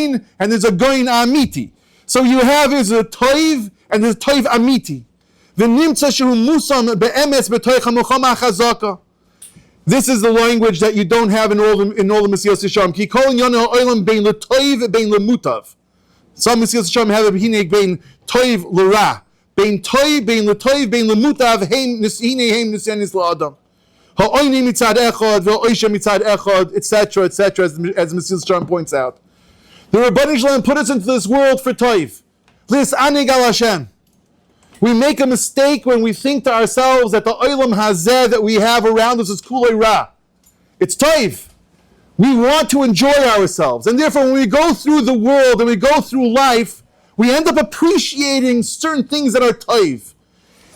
goyin and there's a goyin amiti. So you have is a toiv and there's a toiv amiti. V'nimtza shehu musam be'emes b'toich hamuchama chazaka. This is the language that you don't have in all the Mesiyos Yisharim. Ki kol inyan ha'olam bein l'toiv bein l'mutav. Some Mesiyos Yisharim have a hinek bein toiv l'ra. Bein toiv bein l'toiv bein l'mutav heim nisenis la'adam. Ha'oini mitzad echad v'oisha mitzad echad, etc., etc., as Mesiyos Yisharim points out. The Rebbeinu Shalom put us into this world for toiv. Lis anig al Hashem. We make a mistake when we think to ourselves that the olam hazeh that we have around us is kulei ra. It's toiv. We want to enjoy ourselves. And therefore, when we go through the world and we go through life, we end up appreciating certain things that are toiv.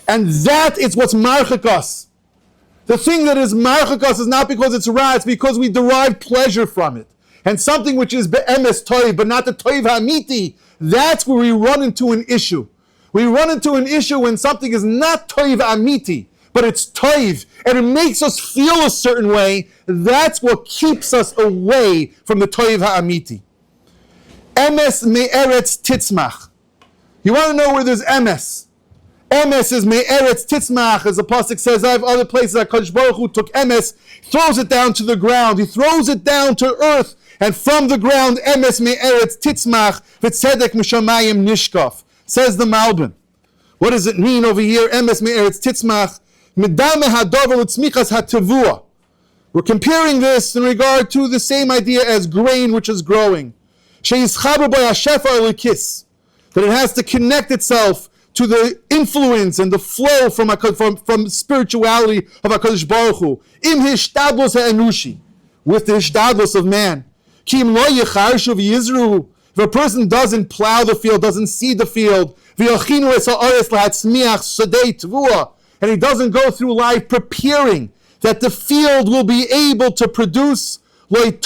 And that is what's marchak us. The thing that is marchak us is not because it's ra, it's because we derive pleasure from it. And something which is be'emes toiv, but not the toiv ha'amiti, that's where we run into an issue. We run into an issue when something is not toiv amiti, but it's toiv, and it makes us feel a certain way. That's what keeps us away from the toiv ha'amiti. Emes me'eretz titzmach. You want to know where there's emes? Emes is me'eretz titzmach, as the pasuk says. I have other places that Kadosh Baruch Hu took emes, throws it down to the ground. He throws it down to earth, and from the ground, emes me'eretz titzmach v'tzedek mishamayim nishkaf. Says the Malbim. What does it mean over here? Emes me'eretz titzmach midame hadavar utzmichas hatevua. We're comparing this in regard to the same idea as grain which is growing. She'yischaber by hashefa elikis. That it has to connect itself to the influence and the flow from spirituality of HaKadosh Baruch Hu. Im hishtadlos ha'enushi. With the hishtadlos of man. Ki im lo yecharshu v'yizru. If a person doesn't plow the field, doesn't seed the field, and he doesn't go through life preparing that the field will be able to produce, it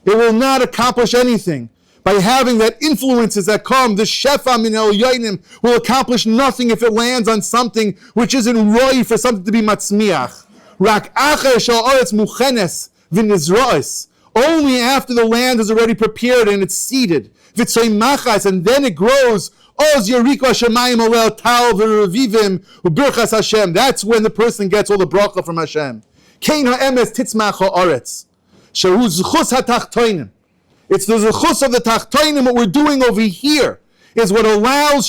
will not accomplish anything. By having that influences that come, the shefa min el yoinim will accomplish nothing if it lands on something which isn't roi for something to be matzmiach. Rak acher shal aretz muchenes v'nizrois. Only after the land is already prepared and it's seeded. And then it grows. That's when the person gets all the bracha from Hashem. It's the zechus of the tachtoinim. What we're doing over here is what allows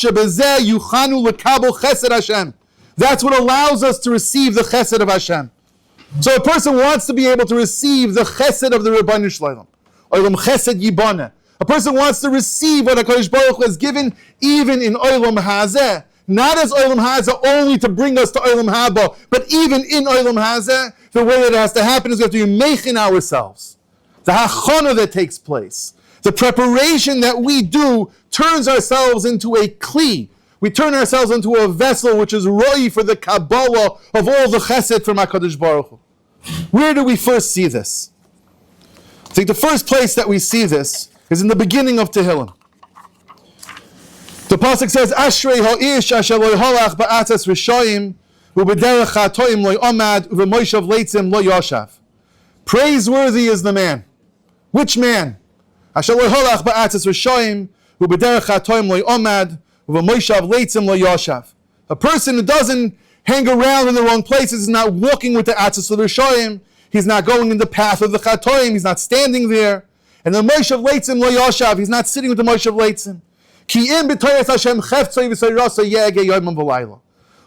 That's what allows us to receive the chesed of Hashem. So a person wants to be able to receive the chesed of the Rebbeinu Shalom. Olam chesed yibana. A person wants to receive what HaKadosh Baruch Hu has given even in Olam Hazeh. Not as Olam Hazeh only to bring us to Olam Haba, but even in Olam Hazeh, the way that it has to happen is we have to be mechin ourselves. The hachana that takes place. The preparation that we do turns ourselves into a kli. We turn ourselves into a vessel which is roi for the Kabbolah of all the chesed from HaKadosh Baruch Hu. Where do we first see this? I think the first place that we see this is in the beginning of Tehillim. The pasuk says, "Ashrei ha'ish asher lo yholach ba'atzas rishayim u'bederech ha'toim lo yomad u'v'moishav leitzim lo yoshav." Praiseworthy is the man. Which man? Asher lo yholach ba'atzas rishayim u'bederech ha'toim lo yomad u'v'moishav leitzim lo yoshav. A person who doesn't hang around in the wrong places is not walking with the atzas rishayim. He's not going in the path of the chatoim. He's not standing there. And the Moshav Leitzim lo yoshav, he's not sitting with the Moshav Leitzim. Ki im b'toyas Hashem cheftzoi v'soyrasa yege yoymam v'layla.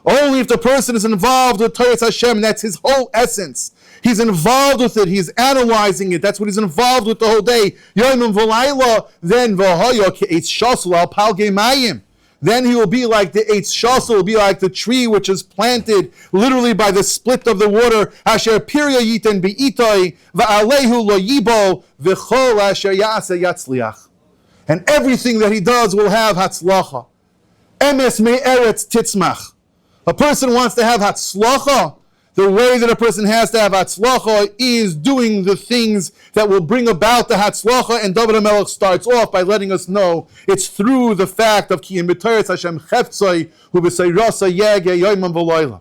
Only if the person is involved with Toyas Hashem, that's his whole essence. He's involved with it, he's analyzing it, that's what he's involved with the whole day. Yoymam v'layla, then v'hoyo ki'etz shasul al palgei mayim. Then he will be like the Eitz Shasul, will be like the tree which is planted literally by the split of the water. Asher pirya yiten bi'itoi va'alehu lo yibo v'chol asher ya'ase yatzliach. And everything that he does will have hatzlacha. Emes me'eretz titzmach. A person wants to have hatzlacha. The way that a person has to have hatzlacha is doing the things that will bring about the hatzlacha, and David HaMelech starts off by letting us know it's through the fact of ki im b'toyes Hashem cheftzoi hu b'seirasa yege yoymam v'loyla.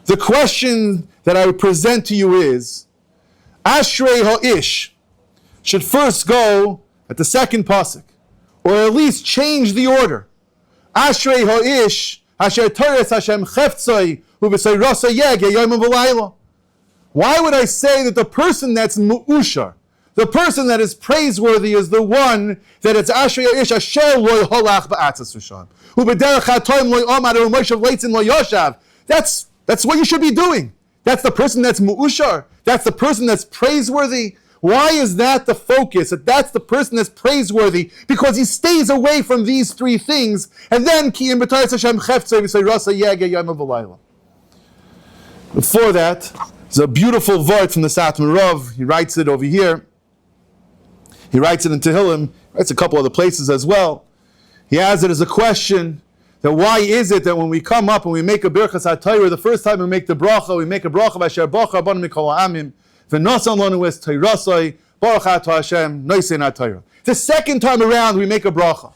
The question that I would present to you is, Ashrei ha'ish, should first go at the second pasuk, or at least change the order. Ashrei ha'ish asher Ateres Hashem cheftzai u'v'seirasa yege yom v'layla. Why would I say that the person that's mu'ushar, the person that is praiseworthy, is the one that it's Ashrei ha'ish asher loy holach ba'atzas rishon u'b'derech ha'toim loy omad u'moshav leitzin loy yoshav. That's what you should be doing. That's the person that's mu'ushar. That's the person that's praiseworthy. Why is that the focus? That's the person that's praiseworthy, because he stays away from these three things. And then before that, there's a beautiful word from the Satmar Rav. He writes it over here. He writes it in Tehillim. He writes a couple other places as well. He has it as a question, that why is it that when we come up and we make a birchas HaTorah, the first time we make the bracha, we make a bracha v'asher bacha rabbanim mikol ha'amim, v'nosan lanu es teirasai, baruch atah Hashem, noisen HaTorah. The second time around we make a bracha,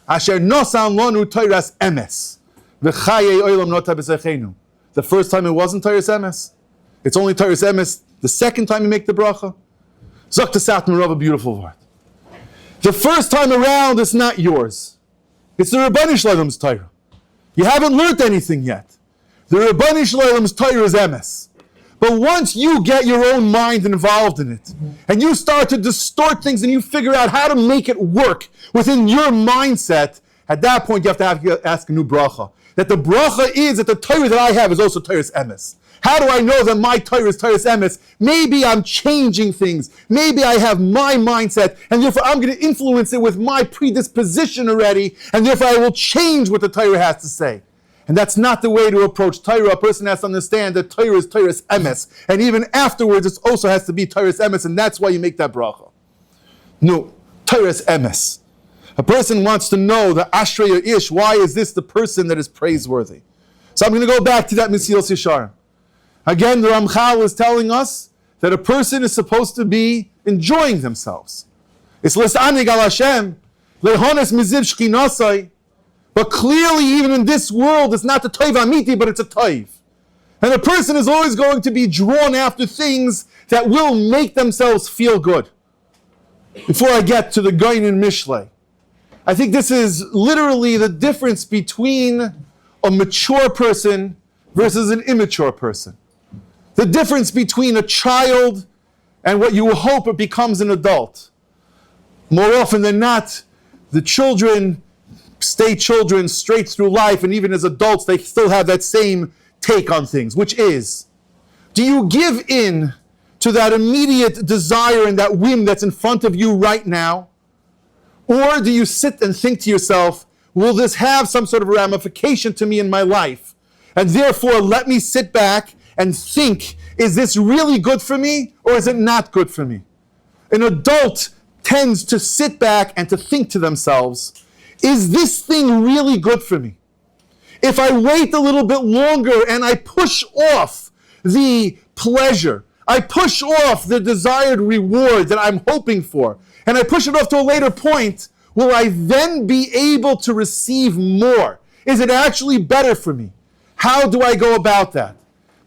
asher nosan lanu teiras emes, v'chayei olam nota b'sechenu. The first time it wasn't teiras emes. It's only teiras emes. The second time you make the bracha, zok to Satmar Rav, a beautiful word. The first time around it's not yours. It's the Rabbani Shloim's Torah. You haven't learned anything yet. The Rabbani Shloim's Torah is emes. But once you get your own mind involved in it, and you start to distort things and you figure out how to make it work within your mindset, at that point you have to ask a new bracha. That the bracha is that the Torah that I have is also Torah's emes. How do I know that my Torah is Torah's emes? Maybe I'm changing things. Maybe I have my mindset, and therefore I'm going to influence it with my predisposition already, and therefore I will change what the Torah has to say. And that's not the way to approach Torah. A person has to understand that Torah is Torah's emes, and even afterwards it also has to be Torah's emes, and that's why you make that bracha. No, Torah's emes. A person wants to know the Ashrei Ish, why is this the person that is praiseworthy? So I'm going to go back to that Mesilas Yesharim. Again, the Ramchal is telling us that a person is supposed to be enjoying themselves. It's l'sanig al Hashem, lehones miziv shchinasai. But clearly, even in this world, it's not the toiv amiti, but it's a toiv. And a person is always going to be drawn after things that will make themselves feel good. Before I get to the Gaon in Mishlei, I think this is literally the difference between a mature person versus an immature person. The difference between a child and what you hope it becomes an adult. More often than not, the children stay children straight through life, and even as adults, they still have that same take on things, which is, do you give in to that immediate desire and that whim that's in front of you right now? Or do you sit and think to yourself, will this have some sort of ramification to me in my life? And therefore, let me sit back and think, is this really good for me, or is it not good for me? An adult tends to sit back and to think to themselves, is this thing really good for me? If I wait a little bit longer and I push off the pleasure, I push off the desired reward that I'm hoping for, and I push it off to a later point, will I then be able to receive more? Is it actually better for me? How do I go about that?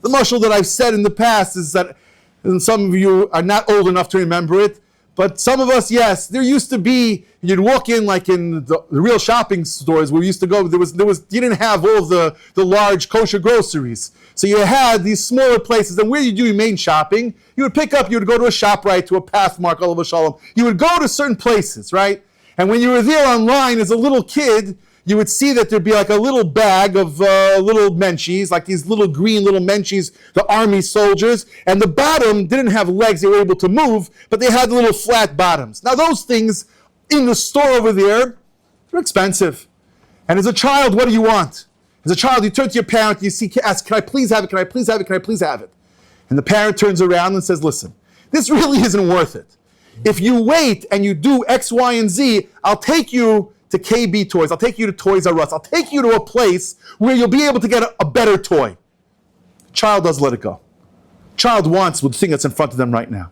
The mashal that I've said in the past is that, and some of you are not old enough to remember it, but some of us, yes, there used to be, you'd walk in like in the real shopping stores where we used to go, you didn't have all the large kosher groceries. So you had these smaller places, and where you do your main shopping, you would go to a ShopRite, to a Pathmark, Olav Shalom. You would go to certain places, right? And when you were there online as a little kid, you would see that there'd be like a little bag of little menchies, like these little green little menchies, the army soldiers, and the bottom didn't have legs, they were able to move, but they had little flat bottoms. Now those things in the store over there, they're expensive. And as a child, what do you want? As a child, you turn to your parent, you ask, can I please have it, can I please have it, can I please have it? And the parent turns around and says, listen, this really isn't worth it. If you wait and you do X, Y, and Z, I'll take you to KB Toys, I'll take you to Toys R Us, I'll take you to a place where you'll be able to get a better toy. Child does let it go. Child wants the thing that's in front of them right now.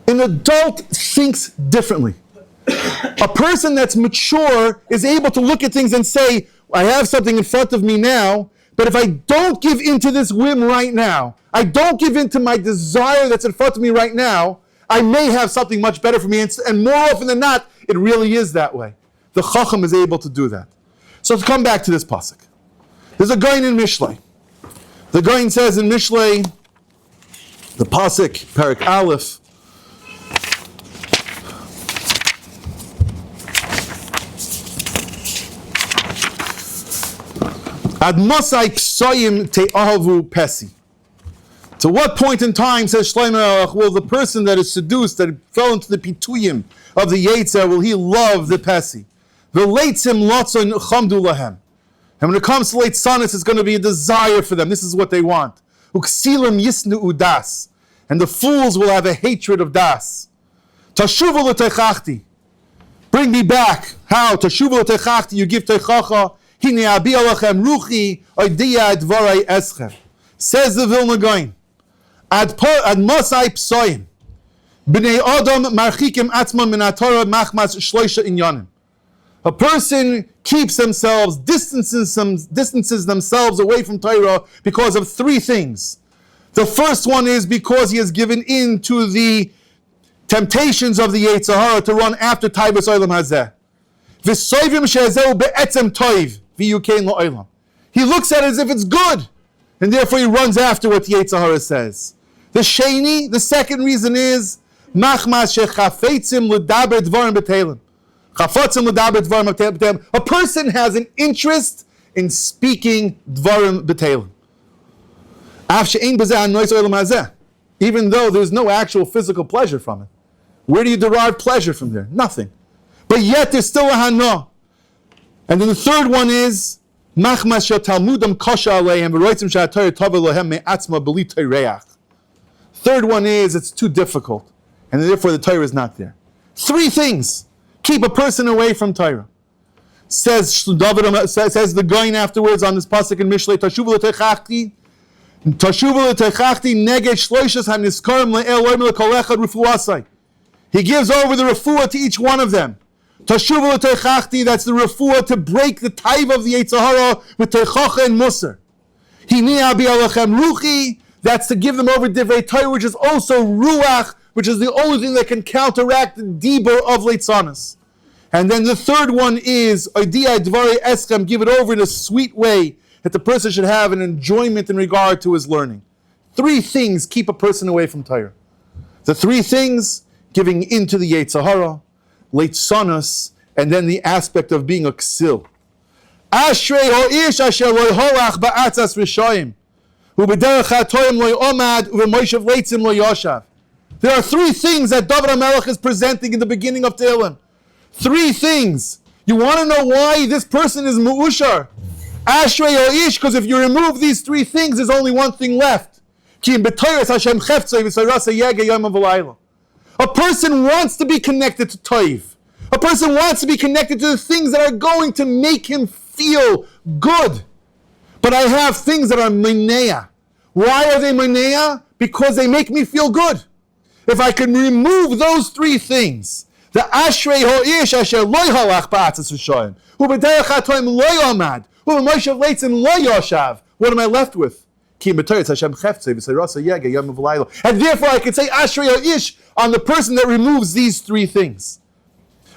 An adult thinks differently. A person that's mature is able to look at things and say, I have something in front of me now, but if I don't give into this whim right now, I don't give into my desire that's in front of me right now, I may have something much better for me, and more often than not, it really is that way. The Chacham is able to do that. So to come back to this pasuk, there's a Gaon in Mishlei. The Gaon says in Mishlei, the pasuk, Perek Aleph, Ad Mosai Psoyim Te'ahavu Pesi. To what point in time, says Scheiner, will the person that is seduced, that fell into the pituyim of the Yetzer, will he love the Pesi? V'leitzim lotzon chamdu lahem. And when it comes to late sonis, it's going to be a desire for them. This is what they want. Uksilim yisnu udas. And the fools will have a hatred of das. Tashuva l'teichachti. Bring me back. How? Tashuva l'teichachti, you give teichacha. Hine abi alachem ruchi oidiya dvarai eschem. Says the Vilna Gaon. Ad mosai psoim. B'nei adam marchikim atzman min HaTorah machmas shloisha inyanim. A person keeps themselves, distances themselves away from Torah because of three things. The first one is because he has given in to the temptations of the Yetzer Hara to run after Taivas Olam Hazeh. V'soivim she'ezeu be'etzem toiv v'yukein lo'olam. He looks at it as if it's good, and therefore he runs after what the Yetzer Hara says. The sheni, the second reason is machmas shechafetzim l'daber dvarim b'teilim. A person has an interest in speaking dvarim b'teilim. Even though there's no actual physical pleasure from it. Where do you derive pleasure from there? Nothing. But yet there's still a hana. And then the third one is machmas shetalmudam kosha aleim v'roitzim she'HaTorah tova lohem me'atzma b'li toreach. Third one is it's too difficult, and therefore the Torah is not there. Three things keep a person away from Torah. Says the Gaon afterwards on this pasuk in Mishlei, Tashuva l'teichachti neged shloishas haniskarim le'el oim l'kol echad refuasai. He gives over the refuah to each one of them. Tashuva l'teichachti, that's the refuah to break the taiva of the Yetzer Hara with teichacha and musar. Hini abi alachem ruchi, that's to give them over divrei Torah, which is also ruach, which is the only thing that can counteract the dibur of leitzanas. And then the third one is oidiyah dvarei eschem, give it over in a sweet way that the person should have an enjoyment in regard to his learning. Three things keep a person away from Torah. The three things: giving into the Yetzer Hara, leitzanas, and then the aspect of being a ksil. Ashrei ho'ish asher lo holach ba'atzas rishayim. There are three things that David HaMelech is presenting in the beginning of Tehillim. Three things. You want to know why this person is mu'ushar? Ashrei Yo'ish, because if you remove these three things, there's only one thing left. A person wants to be connected to Toiv. A person wants to be connected to the things that are going to make him feel good. But I have things that are meneah. Why are they meneah? Because they make me feel good. If I can remove those three things, the ashrei ho'ish asher lo halach ba'atzas v'shoyim, hu b'derech ha'toim lo yomad, hu b'moshav leitzim lo yoshav, what am I left with? Ki b'toretz Hashem cheftzei v'seirasa yega yom v'layla. And therefore I can say ashrei ho'ish on the person that removes these three things.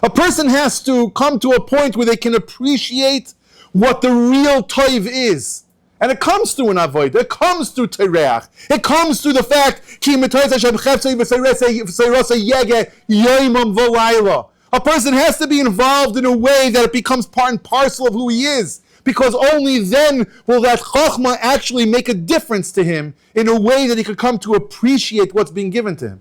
A person has to come to a point where they can appreciate what the real toiv is. And it comes through an avoid. It comes through tereach. It comes through the fact a person has to be involved in a way that it becomes part and parcel of who he is. Because only then will that chokhmah actually make a difference to him in a way that he could come to appreciate what's being given to him.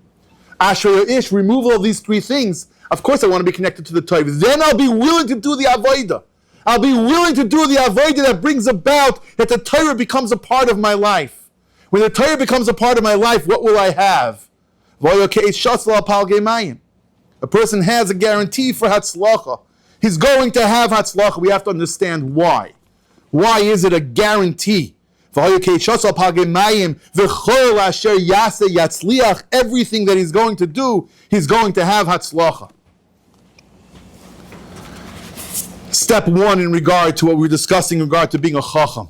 Asher ish, removal of these three things. Of course I want to be connected to the Torah. Then I'll be willing to do the avodah. I'll be willing to do the avodah that brings about that the Torah becomes a part of my life. When the Torah becomes a part of my life, what will I have? A person has a guarantee for Hatzlacha. He's going to have Hatzlacha. We have to understand why. Why is it a guarantee? Everything that he's going to do, he's going to have Hatzlacha. Step one in regard to what we're discussing in regard to being a chacham.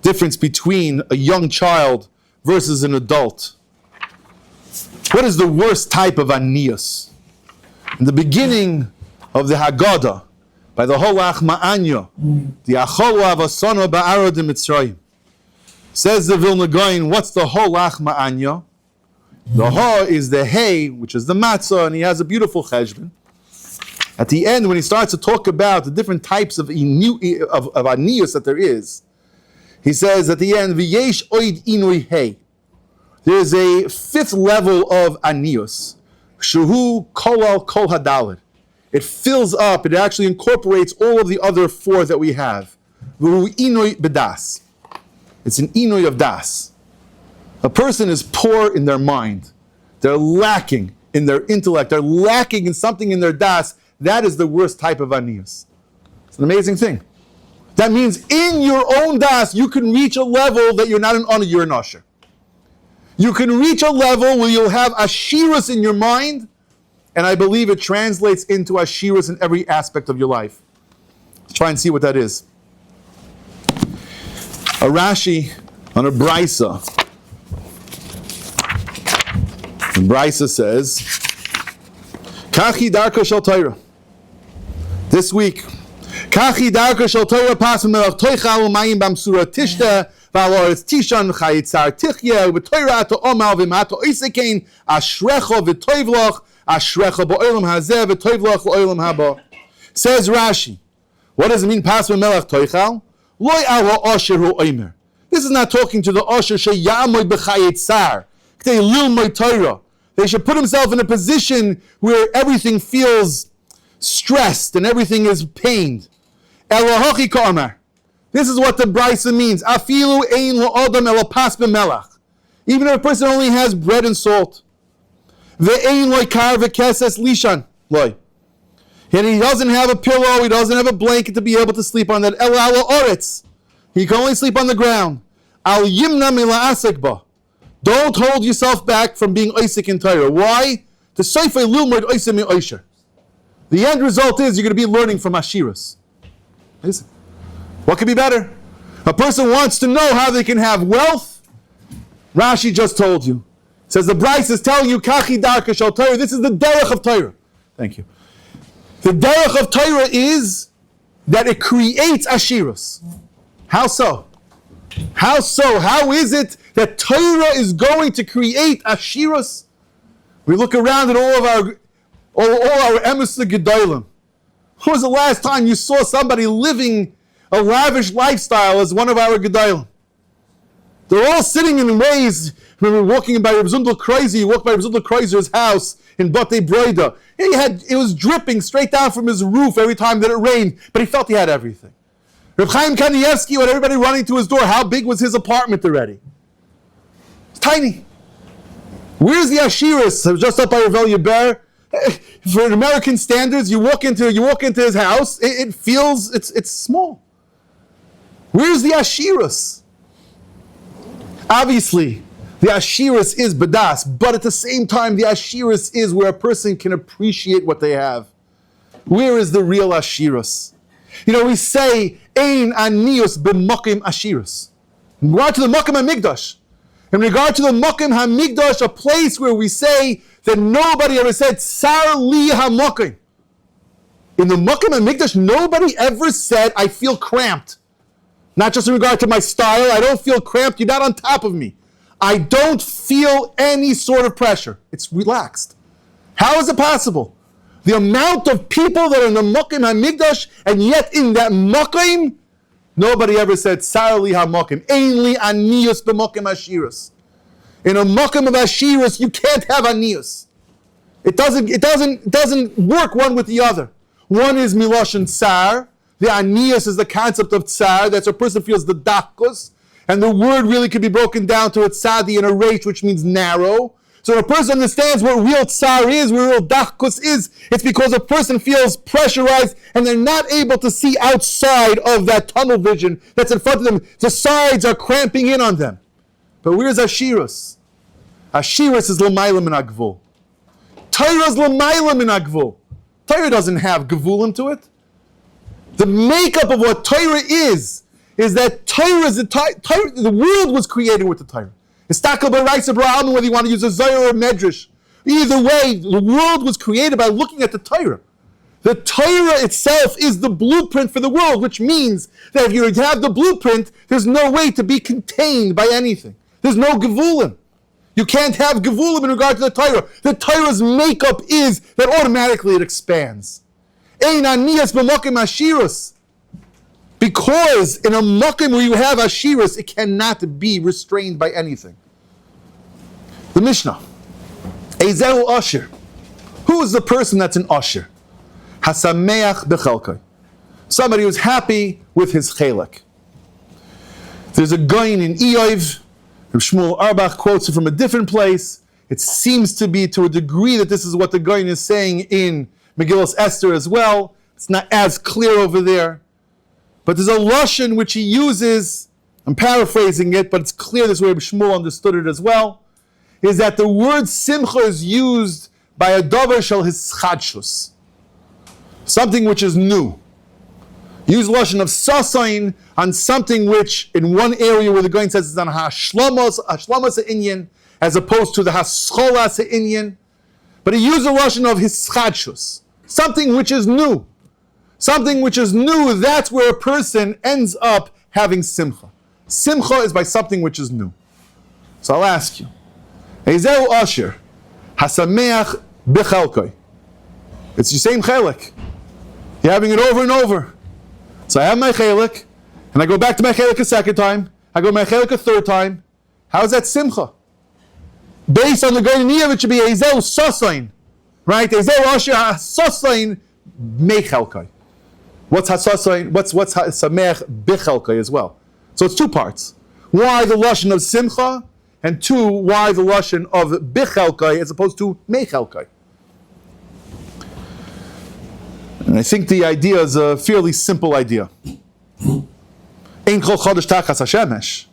Difference between a young child versus an adult. What is the worst type of anius? In the beginning of the Haggadah, by the Holach Ma'anya, the Achol Avasana Ba'ara de Mitzrayim, says the Vilna Gaon, what's the Holach Ma'anya? The Ha is the Hay, which is the matzah, and he has a beautiful cheshbon. At the end, when he starts to talk about the different types of anius that there is, he says at the end, V'yesh oid inui hay. There's a fifth level of anius, Shuhu kolal kol hadalid. It fills up, it actually incorporates all of the other four that we have. V'hu inui bedas. It's an inui of das. A person is poor in their mind. They're lacking in their intellect. They're lacking in something in their das. That is the worst type of anius. It's an amazing thing. That means in your own das, you can reach a level that you're not an honor, you're an usher. You can reach a level where you'll have ashirus in your mind, and I believe it translates into ashirus in every aspect of your life. Let's try and see what that is. A Rashi on a Brisa. And Brisa says, Kachi darka shel Torah. This week, Kachi darka shel Torah pas melach toichal umayim bamsura tishta v'aloretz tishan chayitzar tichya v'toira to omal v'mato isakein ashrecha v'toivloch ashrecha ba'olam hazeh v'toivloch l'olam haba. Says Rashi, what does it mean pas melach toichal? Loy ala osher hu oimer. This is not talking to the osher sheyamoy b'chayitzar k'tei lilmoy Torah. They should put himself in a position where everything feels stressed and everything is pained. Elohachi ka'amar. This is what the Brisa means. Afilu ein lo'adam elopas b'melach. Even if a person only has bread and salt. Ve'ein lo'ikar ve'keses lishan. Loy. And he doesn't have a pillow, he doesn't have a blanket to be able to sleep on that. Elo ala oretz. He can only sleep on the ground. Al yimna mila'asek ba. Don't hold yourself back from being Isaac in Torah. Why? The end result is you're going to be learning from Ashiras. What could be better? A person wants to know how they can have wealth. Rashi just told you. It says the Bryce is telling you, Kachi darka shel Torah. This is the derech of Torah. Thank you. The derech of Torah is that it creates Ashiras. How so? How so? How is it that Torah is going to create Ashiras? We look around at all our emes gedolim. When was the last time you saw somebody living a lavish lifestyle as one of our gedolim? They're all sitting in ways. Remember walking by Reb Zundel Kreuzer, you walked by Reb Zundel Kreuzer's house in Batei Broida. It was dripping straight down from his roof every time that it rained, but he felt he had everything. Reb Chaim Kanievsky had everybody running to his door. How big was his apartment already? It's tiny. Where's the Ashiras? I was just up by Revel Yeber. For American standards, you walk into his house, it feels it's small. Where's the Ashiras? Obviously, the Ashiras is Badas, but at the same time, the Ashiras is where a person can appreciate what they have. Where is the real Ashiras? You know, we say, Ein anius b'mokim ashiras. In regard to the Mokim HaMikdash, in regard to the Mokim HaMikdash, a place where we say that nobody ever said, Sar li ha-mokim. In the Mokim HaMikdash, nobody ever said, I feel cramped. Not just in regard to my style, I don't feel cramped, you're not on top of me. I don't feel any sort of pressure. It's relaxed. How is it possible? The amount of people that are in the Mokim HaMikdash, and yet in that Mokim, nobody ever said, Sar li ha-mokim. Ein li anius b'mokim ashiras. In a Mokim of ashiras, you can't have anius. It doesn't work one with the other. One is miloshen tsar. The anius is the concept of tsar. That's a person feels the dakus. And the word really could be broken down to a tzadi and a reich, which means narrow. So a person understands what real tsar is, what real dachkus is. It's because a person feels pressurized and they're not able to see outside of that tunnel vision that's in front of them. The sides are cramping in on them. But where's Ashiras? Ashiras is l'mayla min hagvul. Torah is l'mayla min hagvul. Torah doesn't have gavulim to it. The makeup of what Torah is that Torah is the world was created with the Torah. It's takel b'raisa b'ra'almin, whether you want to use a Zohar or a Medrash. Either way, the world was created by looking at the Torah. The Torah itself is the blueprint for the world, which means that if you have the blueprint, there's no way to be contained by anything. There's no gevulim. You can't have gevulim in regard to the Torah. The Torah's makeup is that automatically it expands. Ein aniyas b'makim ashirus. Because in a makim where you have ashirus, it cannot be restrained by anything. The Mishnah. Ezehu Asher. Who is the person that's an Asher? Hasameach bechelkai. Somebody who's happy with his chelek. There's a gaon in Eiv. Shmuel Arbach quotes it from a different place. It seems to be to a degree that this is what the gaon is saying in Megillas Esther as well. It's not as clear over there. But there's a lashon which he uses, I'm paraphrasing it, but it's clear this way Shmuel understood it as well, is that the word simcha is used by a davar shel hischadshus, something which is new. Use lashon of sasain on something which, in one area where the Gaon says it's on hashlomas inyan, as opposed to the hascholas inyan, but he used a lashon of hischadshus, something which is new. Something which is new, that's where a person ends up having simcha. Simcha is by something which is new. So I'll ask you, Ezehu Asher, Hasameach Bechelkoi. It's the same chelik. You're having it over and over. So I have my chelik, and I go back to my chelik a second time, I go to my chelik a third time. How is that simcha? Based on the Gaoniyah, it should be Ezehu Sasain. Right? Ezehu Asher Hasasain Mechelkoi. What's hasasain? What's sameach bichelkai as well? So it's two parts. Why the lashon of simcha, and two, why the lashon of bichelkai as opposed to mechelkai? And I think the idea is a fairly simple idea. Ein kol chodesh tachas hashemesh.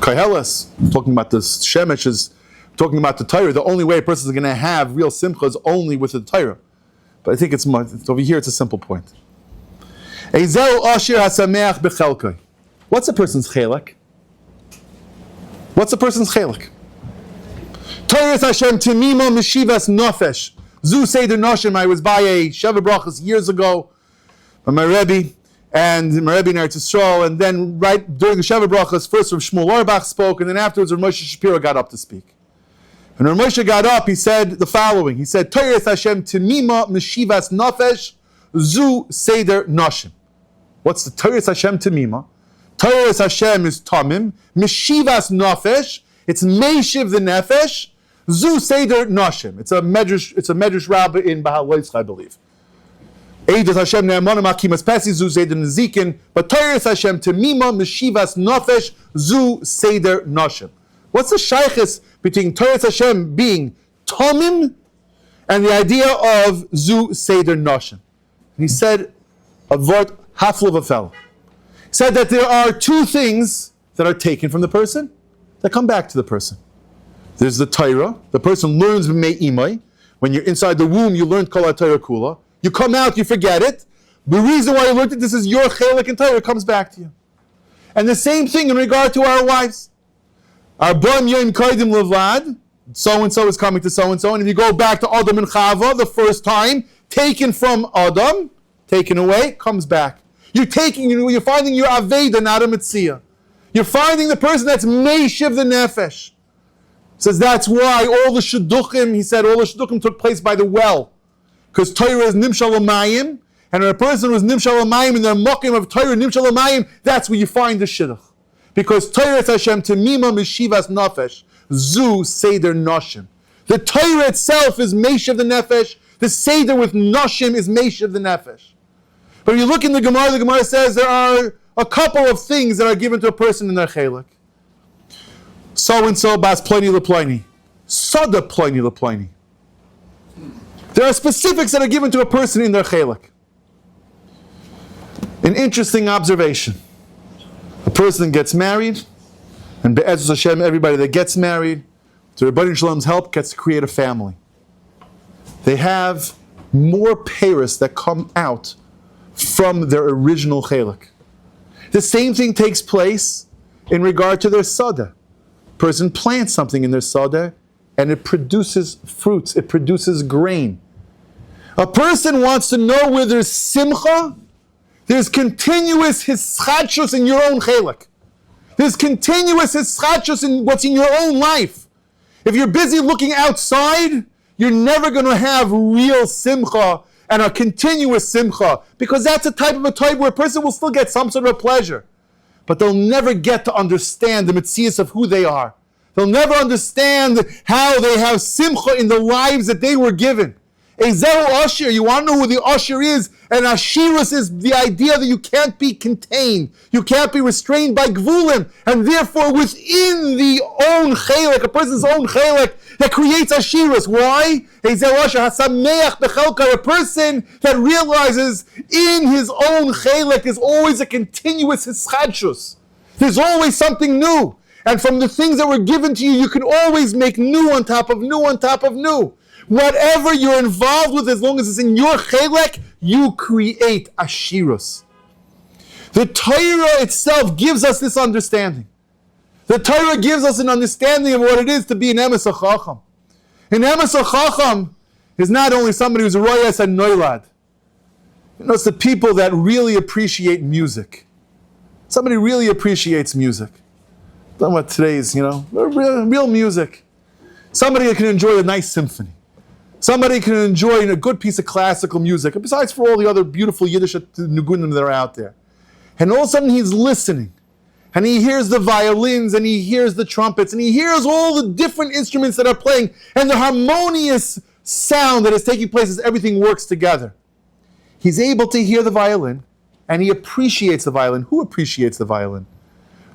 Kehillas, talking about this shemesh, is talking about the Torah. The only way a person is going to have real simcha is only with the Torah. But I think it's over here, it's a simple point. Ezehu Asher hasameach bechelkai. What's a person's chelek? What's a person's chelek? Torah Hashem timima meshivas nofesh. Zu seder noshim. I was by a Sheva Brachas years ago by my Rebbe, and my Rebbe in Eretz Yisrael, and then right during the Sheva Brachas, first Rav Shmuel Auerbach spoke, and then afterwards Rav Moshe Shapiro got up to speak. And when Moshe got up, he said the following. He said, Torah Hashem timima meshivas nofesh zu seder noshim. What's the Torah Hashem timima? Torah Hashem is tamim. Meshivas nofesh. It's meishiv the nefesh. Zu seder noshim. It's a medrash rabbah in Bahal Wesley, I believe. Eidas Hashem ne'amonim akimas pesi zu seder nezikin. But Torah Hashem timima meshivas nofesh zu seder noshim. What's the shaykhis between Torah Hashem being Tomim and the idea of Zu Seder Noshim? He said a word, half of a fellow. He said that there are two things that are taken from the person that come back to the person. There's the Torah. The person learns B'mei Imai. When you're inside the womb, you learn Kol HaTorah Kula. You come out, you forget it. The reason why you learned it, this is your chelik and Torah, comes back to you. And the same thing in regard to our wives. Our Bam Yom Kodim Levad, so-and-so is coming to so-and-so, and if you go back to Adam and Chava, the first time, taken from Adam, taken away, comes back. You're finding your Aveda, not a Metzia. You're finding the person that's Meishiv the Nefesh. Says that's why all the Shidduchim, he said, all the Shidduchim took place by the well. Because Torah is Nimshal Amayim, and when a person was Nimshal Amayim, and they're Mokim of Torah, Nimshal Amayim, that's where you find the Shidduch. Because Torah Hashem Temima Meshivas Nafesh Zu Seder Noshim. The Torah itself is Meishav the Nefesh. The Seder with Noshim is Meishav the Nefesh. But if you look in the Gemara says there are a couple of things that are given to a person in their chelik. So and so bas pliny lepliny. Sada pliny lepliny. There are specifics that are given to a person in their chelik. An interesting observation. A person gets married, and Be'ezus Hashem, everybody that gets married, to Rabbi Shalom's help, gets to create a family. They have more peiros that come out from their original chelik. The same thing takes place in regard to their sada. Person plants something in their sada, and it produces fruits, it produces grain. A person wants to know where there's simcha, there's continuous hischadshus in your own chelek. There's continuous hischadshus in what's in your own life. If you're busy looking outside, you're never going to have real simcha and a continuous simcha, because that's a type of a type where a person will still get some sort of a pleasure, but they'll never get to understand the metzias of who they are. They'll never understand how they have simcha in the lives that they were given. Ezehu Asher, you want to know who the Asher is? And Ashirus is the idea that you can't be contained. You can't be restrained by Gvulim. And therefore, within the own Chelek, a person's own Chelek, that creates Ashirus. Why? Ezehu Asher Hasameach Bechelka, a person that realizes in his own Chelek is always a continuous Hischadshus. There's always something new. And from the things that were given to you, you can always make new on top of new on top of new. Whatever you're involved with, as long as it's in your chelek, you create ashirus. The Torah itself gives us this understanding. The Torah gives us an understanding of what it is to be an emes chacham. An emes chacham is not only somebody who's a royas and noilad. You know, it's the people that really appreciate music. Somebody really appreciates music. Talking about today's, real music. Somebody that can enjoy a nice symphony. Somebody can enjoy a good piece of classical music, besides for all the other beautiful Yiddish nugunim that are out there. And all of a sudden he's listening, and he hears the violins, and he hears the trumpets, and he hears all the different instruments that are playing, and the harmonious sound that is taking place as everything works together. He's able to hear the violin, and he appreciates the violin. Who appreciates the violin?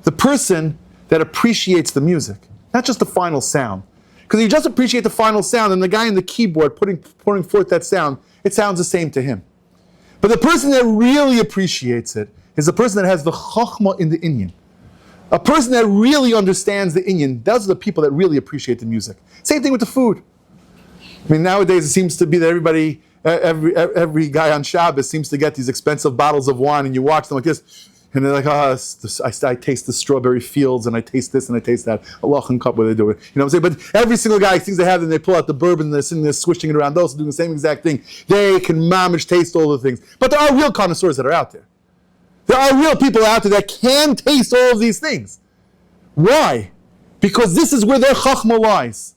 The person that appreciates the music, not just the final sound. Because you just appreciate the final sound, and the guy in the keyboard pouring forth that sound, it sounds the same to him. But the person that really appreciates it is the person that has the chachma in the inyan. A person that really understands the inyan, those are the people that really appreciate the music. Same thing with the food. I mean, nowadays it seems to be that everybody, every guy on Shabbos seems to get these expensive bottles of wine, and you watch them like this, and they're like, I taste the strawberry fields, and I taste this, and I taste that. Allah and cup, what they do it. You know what I'm saying? But every single guy seems to have them, they pull out the bourbon, and they're sitting there swishing it around. Those are doing the same exact thing. They can mamish taste all the things. But there are real connoisseurs that are out there. There are real people out there that can taste all of these things. Why? Because this is where their chachma lies.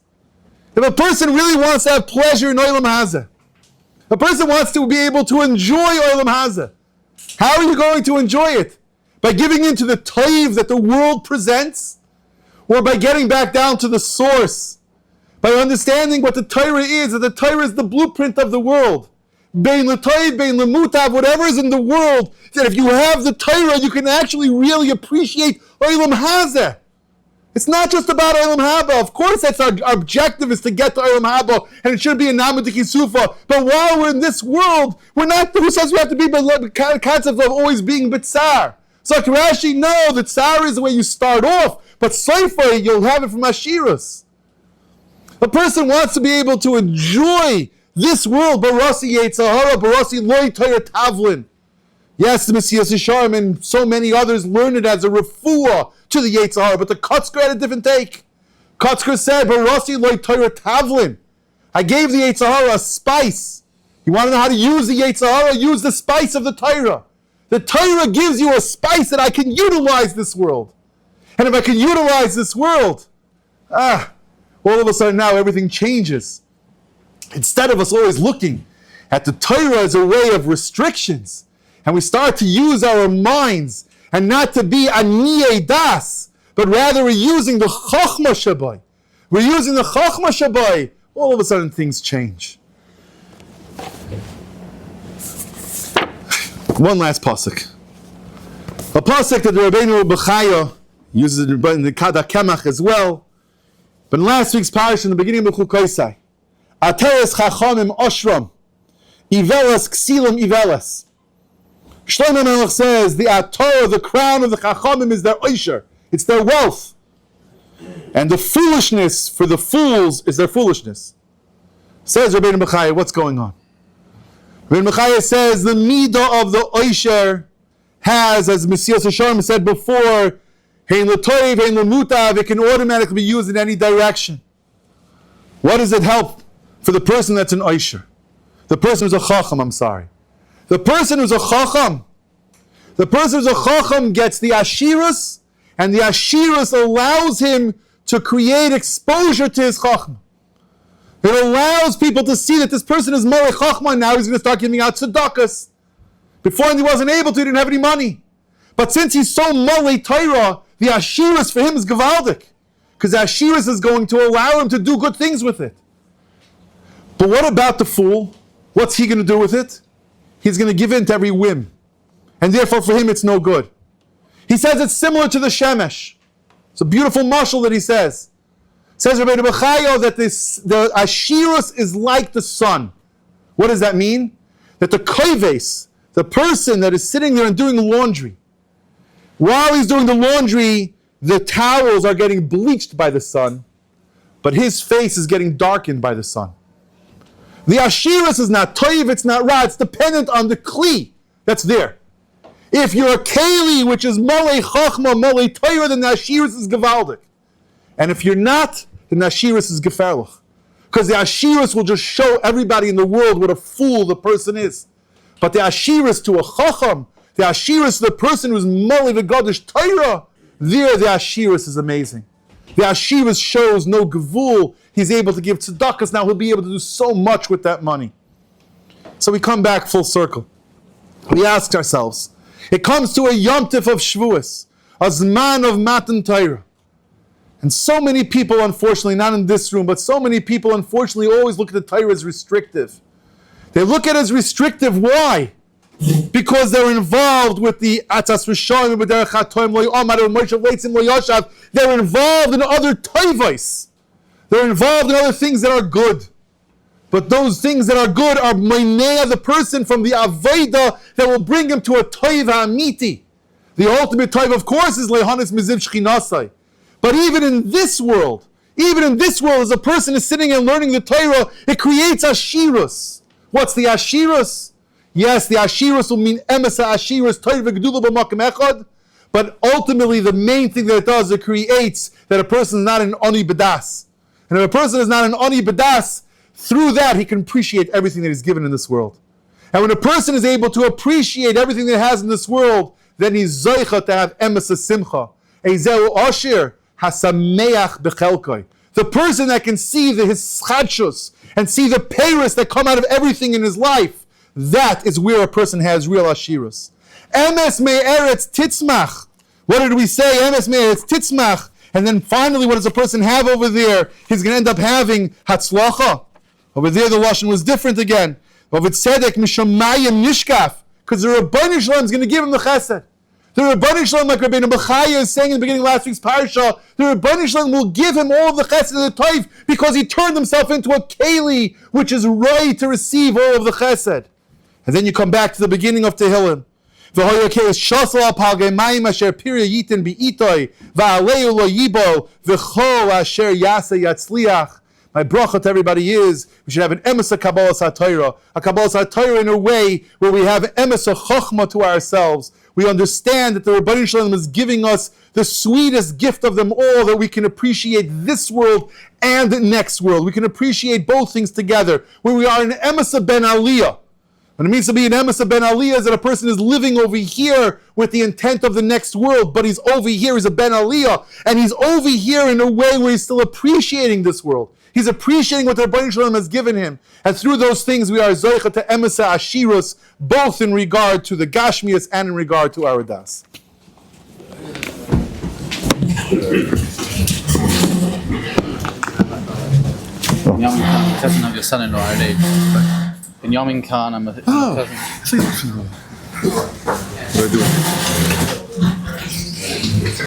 If a person really wants to have pleasure in Olam Hazeh, a person wants to be able to enjoy Olam Hazeh, how are you going to enjoy it? By giving into the toiv that the world presents? Or by getting back down to the source? By understanding what the Torah is, that the Torah is the blueprint of the world. Bein l'toiv, bein l'mutav, whatever is in the world, that if you have the Torah, you can actually really appreciate Olam Hazeh. It's not just about Olam Haba. Of course, that's our objective, is to get to Olam Haba, and it should be a Namadiki Sufa. But while we're in this world, we're not, who says we have to be by the concept of always being Bitsar? So like Rashi, no, the Tsar is the way you start off, but Seifa, you'll have it from Ashirus. A person wants to be able to enjoy this world, Barasi Yetzahara, Barasi Loi Toya Tavlin. Yes, the Messias Yisharim and so many others learn it as a refuah to the Yetzahara, but the Kotzker had a different take. Kotzker said, Barasi Loi Toya Tavlin. I gave the Yetzahara a spice. You want to know how to use the Yetzahara? Use the spice of the Torah. The Torah gives you a spice that I can utilize this world. And if I can utilize this world, all of a sudden now everything changes. Instead of us always looking at the Torah as a way of restrictions, and we start to use our minds, and not to be aniyei das, but rather we're using the chachma shabai. We're using the chachma shabai. All of a sudden things change. One last pasuk. A pasuk that the Rabbeinu Rube uses in the Kada Kemach as well. But in last week's parish, in the beginning of Chukoisai, Ateres chachamim oshram, ivelas ksilim ivelas. Shlomo Melech says the HaTorah, the crown of the chachamim, is their oisher. It's their wealth. And the foolishness for the fools is their foolishness. Says Rabbeinu Bechaya, what's going on? Rabbeinu Bechaya says the midah of the oisher has, as Messias Hashem said before, hein l'toiv, hein l'mutav, it can automatically be used in any direction. What does it help for the person that's an Oisher? The person who's a Chacham, I'm sorry. The person who's a Chacham gets the Ashiras, and the Ashiras allows him to create exposure to his Chacham. It allows people to see that this person is Malei Chachma, and now he's going to start giving out tzedakahs. Before he wasn't able to, he didn't have any money. But since he's so Malei Torah, the Ashiras for him is Gevaldik. Because the Ashiras is going to allow him to do good things with it. But what about the fool? What's he going to do with it? He's going to give in to every whim. And therefore for him it's no good. He says it's similar to the Shemesh. It's a beautiful mashal that he says. Says Rabbi Dovid that the Ashiras is like the sun. What does that mean? That the koives, the person that is sitting there and doing the laundry, while he's doing the laundry, the towels are getting bleached by the sun, but his face is getting darkened by the sun. The Ashiras is not toiv, it's not ra, it's dependent on the kli that's there. If you're a keli, which is malei chachma, malei Torah, then the Ashiras is gevaldik. And if you're not, then the Ashiras is gefarlich. Because the Ashiras will just show everybody in the world what a fool the person is. But the Ashiras to a chacham, the Ashiras to the person who's malei v'gadish Torah, there the Ashiras is amazing. The Ashiras shows no gevul. He's able to give tzedakahs. Now he'll be able to do so much with that money. So we come back full circle. We ask ourselves, it comes to a Yom Tif of Shavuos, a Zman of Matan Torah. And so many people, unfortunately, not in this room, but so many people, unfortunately, always look at the Torah as restrictive. They look at it as restrictive. Why? Because they're involved with the Atas Rishon, with their HaTorah, they're involved in other toivos. They're involved in other things that are good. But those things that are good are mainea the person from the Aveda that will bring him to a toiv ha'amiti. The ultimate toiv, of course, is lehanis miziv shchinasai. But even in this world, as a person is sitting and learning the Torah, it creates ashiras. What's the ashiras? Yes, the ashiras will mean emesa ashiras, Torah v'gedula b'makom echad. But ultimately, the main thing that it does, it creates that a person is not an oni bedas. And if a person is not an oni bedas, through that he can appreciate everything that he's given in this world. And when a person is able to appreciate everything that he has in this world, then he's zoicha to have emesa simcha. Eizeu ashir hasameach bechelkoi. The person that can see the hischadshus and see the peiros that come out of everything in his life, that is where a person has real ashiras. Emes me'eretz titzmach. What did we say? Emes me'eretz titzmach. And then finally, what does a person have over there? He's going to end up having hatzlacha. Over there, the lashon was different again. Over tzedek mishamayim nishkaf, because the Rebbeinu Shalom is going to give him the chesed. The Rebbeinu Shalom, like Rabbi Bechaya is saying in the beginning of last week's parasha, the Rebbeinu Shalom will give him all of the chesed of the toiv because he turned himself into a keli, which is right to receive all of the chesed. And then you come back to the beginning of Tehillim. My bracha to everybody is, we should have an emes of Kabbolas HaTorah. A Kabbolas HaTorah in a way where we have emes of Chochmah to ourselves. We understand that the Rebbeinu Shalom is giving us the sweetest gift of them all, that we can appreciate this world and the next world. We can appreciate both things together, where we are an emes of Ben Aliyah. What it means to be an emes of Ben Aliyah is that a person is living over here with the intent of the next world, but he's over here, he's a Ben Aliyah, and he's over here in a way where he's still appreciating this world. He's appreciating what the Rebbeinu Shalom has given him. And through those things we are zoicha to emesa ashiros, both in regard to the Gashmias and in regard to our das. Cousin of your son-in-law, our day. In Yamin Khan, I'm a cousin. What do I do?